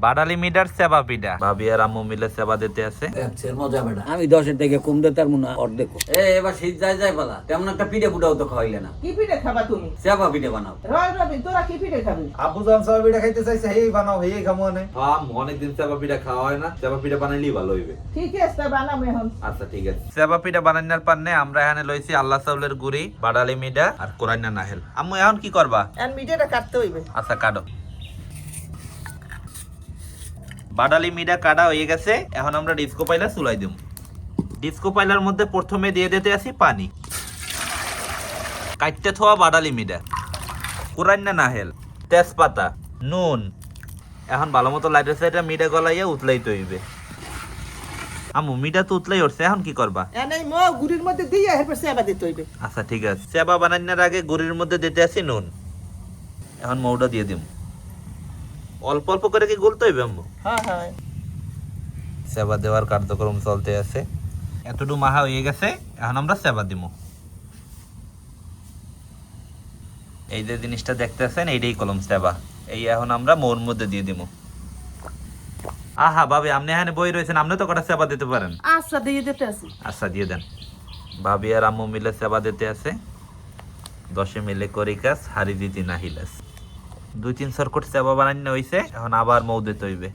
বাডালি metre সেবা পিঠা ভাবি আর আম্মু মিলে সেবা দিতে আছে। মজা বেটা আমি 10-এর থেকে কম দিতে পারবো না, অর্ধেক। এবার শীত যায় পালা তেমন একটা পিঠে পুটাও তো খাওয়াইলে না। কি পিঠে খাবা তুমি? সেবা পিঠে বানাও। রবিন তোরা কি পিঠে খাবি? আব্বু জান সেবা পিঠা খাইতে চাইছে, হেই বানাও, হেই খামো নে। আম্মু অনেকদিন সেবা পিঠা খাওয়া হয় না, সেবা পিঠা বানাইলেই ভালো হইবে। ঠিক আছে বানাম এখন। আচ্ছা ঠিক আছে। সেবা পিঠা বানানোর পান্নে আমরা এখানে লইছি আল্লাহ চাউলের গুড়ি, বাডালি মিঠা আর কোরাইনা নাহেল। আম্মু এখন কি করবা? আর মিঠেটা কাটতে হইবে। আচ্ছা কাটো। বাডালি মিঠা কাটা হয়ে গেছে, এখন আমরা ডিস্কো পাইলা চুলাই দেব। ডিস্কো পাইলার মধ্যে প্রথমে দিয়ে দিতে আসি পানি, কাটতে থোয়া বাডালি মিঠা, কোরাইনা নাহেল, তেজপাতা, নুন। এখন ভালো মতো লাইটের সাইডে মিঠা গলাইয়া উতলাইতে হইবে। আম্মু মিঠা তো উতলাই উঠছে, এখন কি করবা? এনেই মো গুড়ির মধ্যে দিয়ে এরপর সেবা দিতে হইবে। আচ্ছা ঠিক আছে। সেবা বানানোর আগে গুড়ির মধ্যে দিতে আসি নুন। এখন মৌটা দিয়ে দিম। অল্প অল্প করে কি গুলতে হইবে আম্মু? হ্যাঁ হ্যাঁ। সেবা দেওয়ার কার্যক্রম চলতে আছে। এতটুকু মাহা হয়ে গেছে, এখন আমরা সেবা দিব। এই যে জিনিসটা দেখতেছেন এইটাই কলম সেবা। এই এখন আমরা মোর মধ্যে দিয়ে দিব। আহা ভাবি, আপনি এখানে বই রয়েছেন, আপনি তো কটা সেবা দিতে পারেন। আচ্ছা দিয়ে দিতে আছি। আচ্ছা দিয়ে দেন। ভাবি আর আম্মু মিলে সেবা দিতে আছে। 10 মিলে করি কাজ, হারি দিতি না হিলাস। 2-3 সরকট সেবা বানানো হইছে, এখন আবার মৌ দিতে হইবে।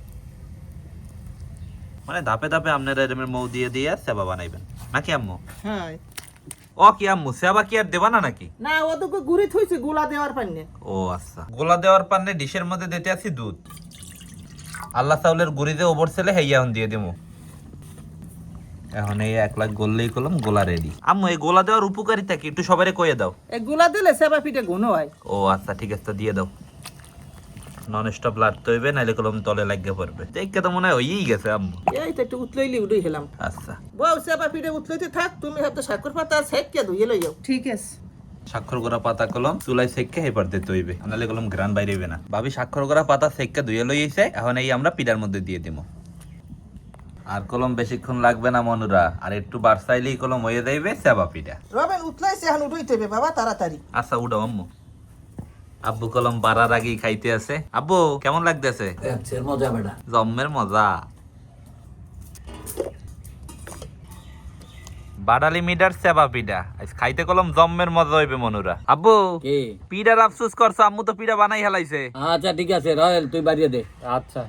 মানে ধাপে ধাপে আপনারা এরমের মৌ দিয়ে দিয়ে সেবা বানাইবেন নাকি আম্মু? হ্যাঁ। ও কি আম্মু, সেবা কি আর দেবা না নাকি? না ওদিকে গুড়ি থইছে গুলা দেওয়ার পান্নে। ও আচ্ছা। গোলা দেওয়ার পান্নে ডিশের মধ্যে দিতে আছি দুধ। আল্লাহ চাউলের গুড়ি দিয়ে ওপর ছেলে হেই এখন দিয়ে দেবো। এখন এই 1 লাখ গোললেই কলম গোলা রেডি। আম্মু এই গোলা দেওয়ার উপকারিতা কি একটু সবারে কইয়ে দাও। এই গুলা দিলে সেবা পিঠে ঘন হয়। ও আচ্ছা ঠিক আছে, তো দিয়ে দাও। নন স্টপ লাড়তে হইবে, নাইলে কলম তলে লাগিয়ে পড়বে। দেখে তো মনে হয় হয়েই গেছে আম্মু। এই তো একটু উতলাইলি উঠে গেলাম। আচ্ছা বউ সেবা পিঠে উতলাইতে থাক, তুমি হাতে সাকর পাতা সেককে ধুয়ে লইও। ঠিক আছে। স্বাক্ষর করা পাতা কলম চুলাই সেককে হেপার দিতে হইবে, নাহলে কলম গ্রান বাইরে হইবে না। ভাবি স্বাক্ষর করা পাতা সেককে ধুয়ে লইছে, এখন এই আমরা পিঠার মধ্যে দিয়ে দিব। আর কলম বেশিক্ষণ লাগবে না মনুরা, আর একটু বারসাইলেই কলম হয়ে যাইবে সেবা পিঠা। রবিন উতলাইছে এখন উঠইতে হবে বাবা তাড়াতাড়ি। আচ্ছা উঠাও আম্মু। আব্বু কলম বাড়ার আগেই খাইতে আছে। আব্বু কেমন লাগতেছে? মজা বেটা জম্মের মজা। বাডালি মিটার সেবা পিঠা আজ খাইতে কলম জম্মের মজা হইবে মনুরা। আব্বু কি? পিঠার আফসোস করছো, আম্মু তো পিঠা বানাই হেলাইছে। আচ্ছা ঠিক আছে, রয়েল তুই বাড়িয়ে দে। আচ্ছা।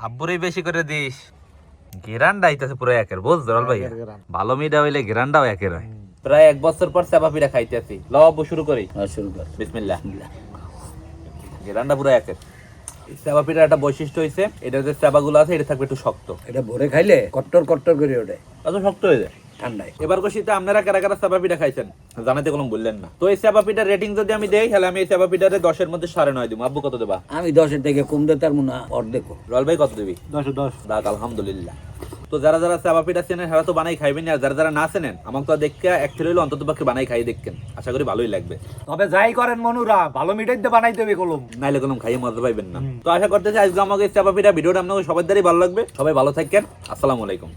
আব্বুরই বেশি করে দিস। গেরান্ডা আইতাছে পুরো একের, বুঝ জল ভাই। ভালো মিঠা হইলে গেরান্ডাও একের হয়। প্রায় 1 বছর পর সেবা পিঠা খাইতেছি। লও আব্বু শুরু করি। শুরু কর। বিসমিল্লাহ। গেরান্ডা পুরো একের। এই সেবা পিঠার একটা বৈশিষ্ট্য হইছে, এটা যে সেবাগুলো আছে এটা থাকবে একটু শক্ত। এটা ভরে খাইলে কট্টর কট্টর করে ওঠে, এত শক্ত হয়ে যায় ঠান্ডায়। এবার শীতে আপনারা কারা কারা সেবা পিঠা খাইছেন জানাতে কোনো বললেন না। তো এই সেবা পিঠার রেটিং যদি আমি দেই, তাহলে আমি এই সেবা পিঠারে 10-এর মধ্যে 9.5 দিব। আব্বু কত দেবা? আমি 10-এর থেকে কম দিতে পারবো না, অর্ধেক। রল ভাই কত দিবি? 10-10। দাক আলহামদুলিল্লাহ। তো যারা যারা সেবা পিঠা চেনেন তারা তো বানাই খাইবেন, আর যারা যারা না চেনেন আমাকে তো দেখে এক কিলো হইলো অন্তত পক্ষে বানাই খাই দেখেন, আশা করি ভালোই লাগবে। তবে যাই করেন মনুরা, ভালো মিঠাই দিয়ে বানাইতে হবে কলম, নাইলে কোনো খাইয়ে মজা পাইবেন না। তো আশা করতেছি আজকে আমাকে সেবা পিঠা ভিডিওটা আপনাদের সবার দ্বারাই ভালো লাগবে। সবাই ভালো থাকেন, আসসালামু আলাইকুম।